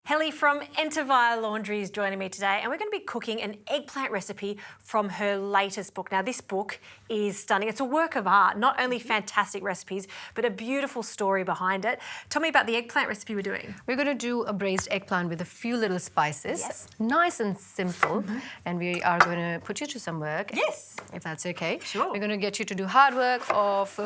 Helly from Enter Via Laundry is joining me today, and we're going to be cooking an eggplant recipe from her latest book. Now, this book is stunning. It's a work of art, not only fantastic recipes, but a beautiful story behind it. Tell me about the eggplant recipe we're doing. We're going to do a braised eggplant with a few little spices. Yes. Nice and simple. And we are going to put you to some work. Yes. If that's okay. Sure. We're going to get you to do hard work of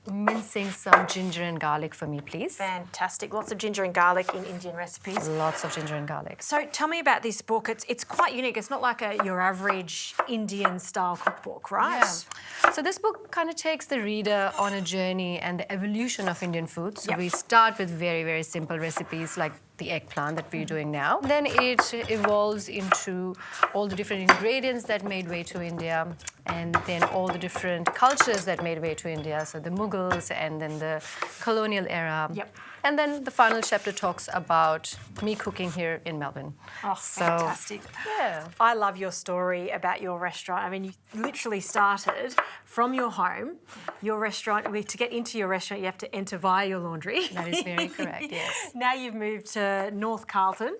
mincing some ginger and garlic for me, please. Fantastic. Lots of ginger and garlic in Indian recipes. Lots of ginger and garlic. So tell me about this book. It's quite unique. It's not like your average Indian style cookbook, right? Yeah. So this book kind of takes the reader on a journey and the evolution of Indian food. So Yep. we start with very, very simple recipes like the eggplant that we're doing now. Then it evolves into all the different ingredients that made way to India, and then all the different cultures that made way to India. So the Mughals and then the colonial era. Yep. And then the final chapter talks about me cooking here in Melbourne. Oh, fantastic. Yeah. I love your story about your restaurant. I mean, you literally started from your home, your restaurant. To get into your restaurant, you have to enter via your laundry. That is very correct, yes. Now you've moved to North Carlton,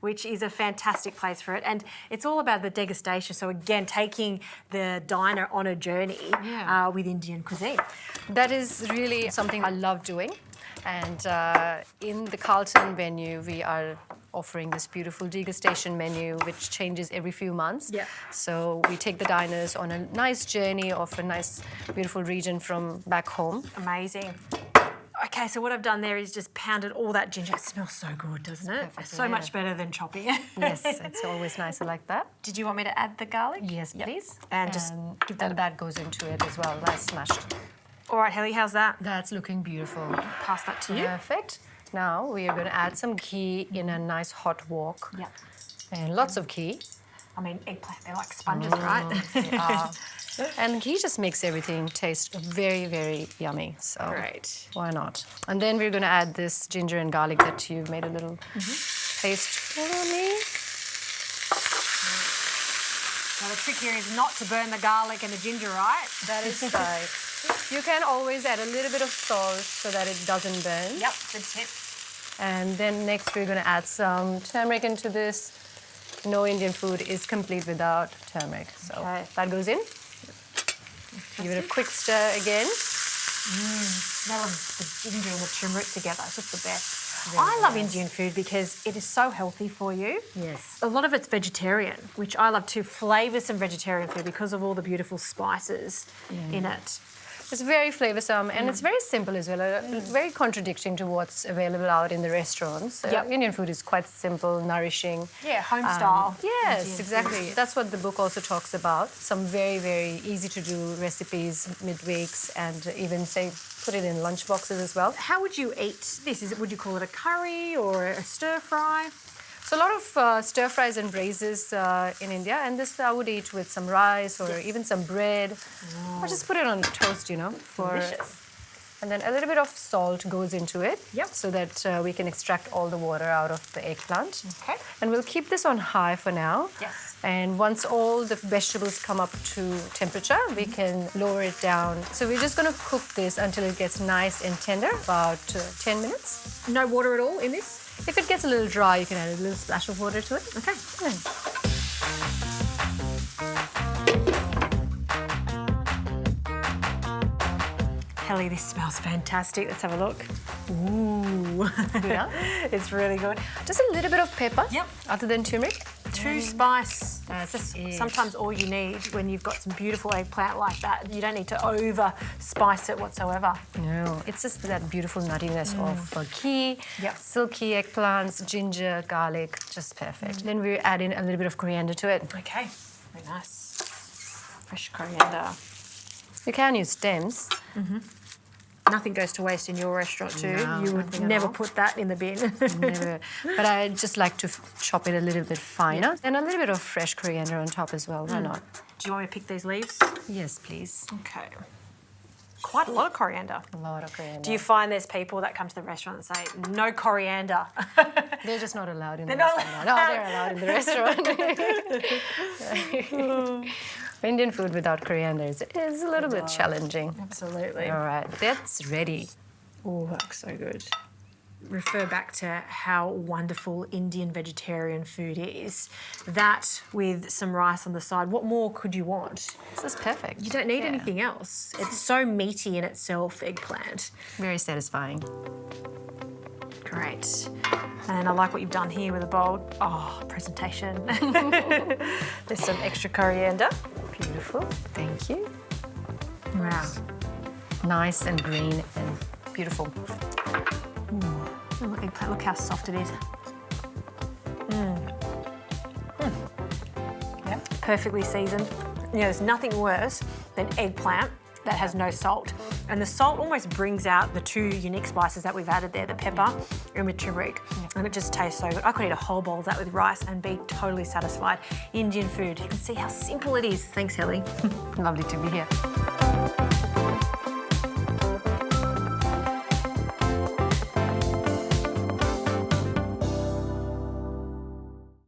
which is a fantastic place for it. And it's all about the degustation. So again, taking the diner on a journey with Indian cuisine. That is really something I love doing. And in the Carlton venue, we are offering this beautiful degustation menu, which changes every few months. Yeah. So we take the diners on a nice journey of a nice, beautiful region from back home. Amazing. Okay, so what I've done there is just pounded all that ginger. It smells so good, doesn't it? Perfect, So much better than chopping it. Yes, it's always nicer like that. Did you want me to add the garlic? Yes, please. And just give that that goes into it as well. That's smashed. All right, Helly, how's that? That's looking beautiful. Pass that to you. Perfect. Now we are going to add some ghee in a nice hot wok. Yeah. And lots of ghee. I mean, eggplant, they're like sponges, right? They are. And ghee just makes everything taste very, very yummy. So Great. why not? And then we're going to add this ginger and garlic that you've made a little paste for me. Now, the trick here is not to burn the garlic and the ginger, right? That is right. You can always add a little bit of salt so that it doesn't burn. Yep, good tip. And then next we're going to add some turmeric into this. No Indian food is complete without turmeric. So that goes in. Give it a quick stir again. Smell of the ginger and the turmeric together. It's just the best. Very I love nice. Indian food because it is so healthy for you. Yes. A lot of it's vegetarian, which I love to flavour some vegetarian food because of all the beautiful spices in it. It's very flavoursome and it's very simple as well, very contradicting to what's available out in the restaurants. Indian food is quite simple, nourishing. Yeah, home style. Yes, Indian exactly. food. That's what the book also talks about. Some very, very easy to do recipes, midweeks, and even say put it in lunch boxes as well. How would you eat this? Would you call it a curry or a stir fry? So a lot of stir fries and braises in India, and this I would eat with some rice or even some bread, or just put it on toast, you know. Delicious. And then a little bit of salt goes into it, Yep. so that we can extract all the water out of the eggplant. Okay. And we'll keep this on high for now. Yes. And once all the vegetables come up to temperature, we can lower it down. So we're just going to cook this until it gets nice and tender, about 10 minutes. No water at all in this? If it gets a little dry, you can add a little splash of water to it. Okay. Yeah. Helly, this smells fantastic. Let's have a look. Ooh. Yeah. It's really good. Just a little bit of pepper. Yep. Other than turmeric. Two spice. That's Just it. sometimes all you need when you've got some beautiful eggplant like that. You don't need to over spice it whatsoever. No, it's just that beautiful nuttiness of ghee, Yep. silky eggplants, ginger, garlic, just perfect. Then we add in a little bit of coriander to it. Okay. Very nice. Fresh coriander. You can use stems. Nothing goes to waste in your restaurant too. No, You would nothing at never all. put that in the bin. Never. But I just like to chop it a little bit finer. And a little bit of fresh coriander on top as well. Why not? Do you want me to pick these leaves? Yes, please. Okay. Quite a lot of coriander. A lot of coriander. Do you find there's people that come to the restaurant and say, no coriander? They're just not allowed in They're the not restaurant. No, they're allowed in the restaurant. Indian food without coriander is a little bit challenging. Absolutely. All right, that's ready. Oh, that looks so good. refer back to how wonderful Indian vegetarian food is. That with some rice on the side, what more could you want? This is perfect. You don't need anything else. It's so meaty in itself, eggplant. Very satisfying. Great. And I like what you've done here with a bowl. Oh, presentation. There's some extra coriander. Beautiful. Thank you. Wow. Nice and green and beautiful. Oh, look, eggplant, look how soft it is. Yep. Perfectly seasoned. You know, there's nothing worse than eggplant that has no salt. And the salt almost brings out the two unique spices that we've added there, the pepper and the turmeric. And it just tastes so good. I could eat a whole bowl of that with rice and be totally satisfied. Indian food, you can see how simple it is. Thanks, Helly. Lovely to be here.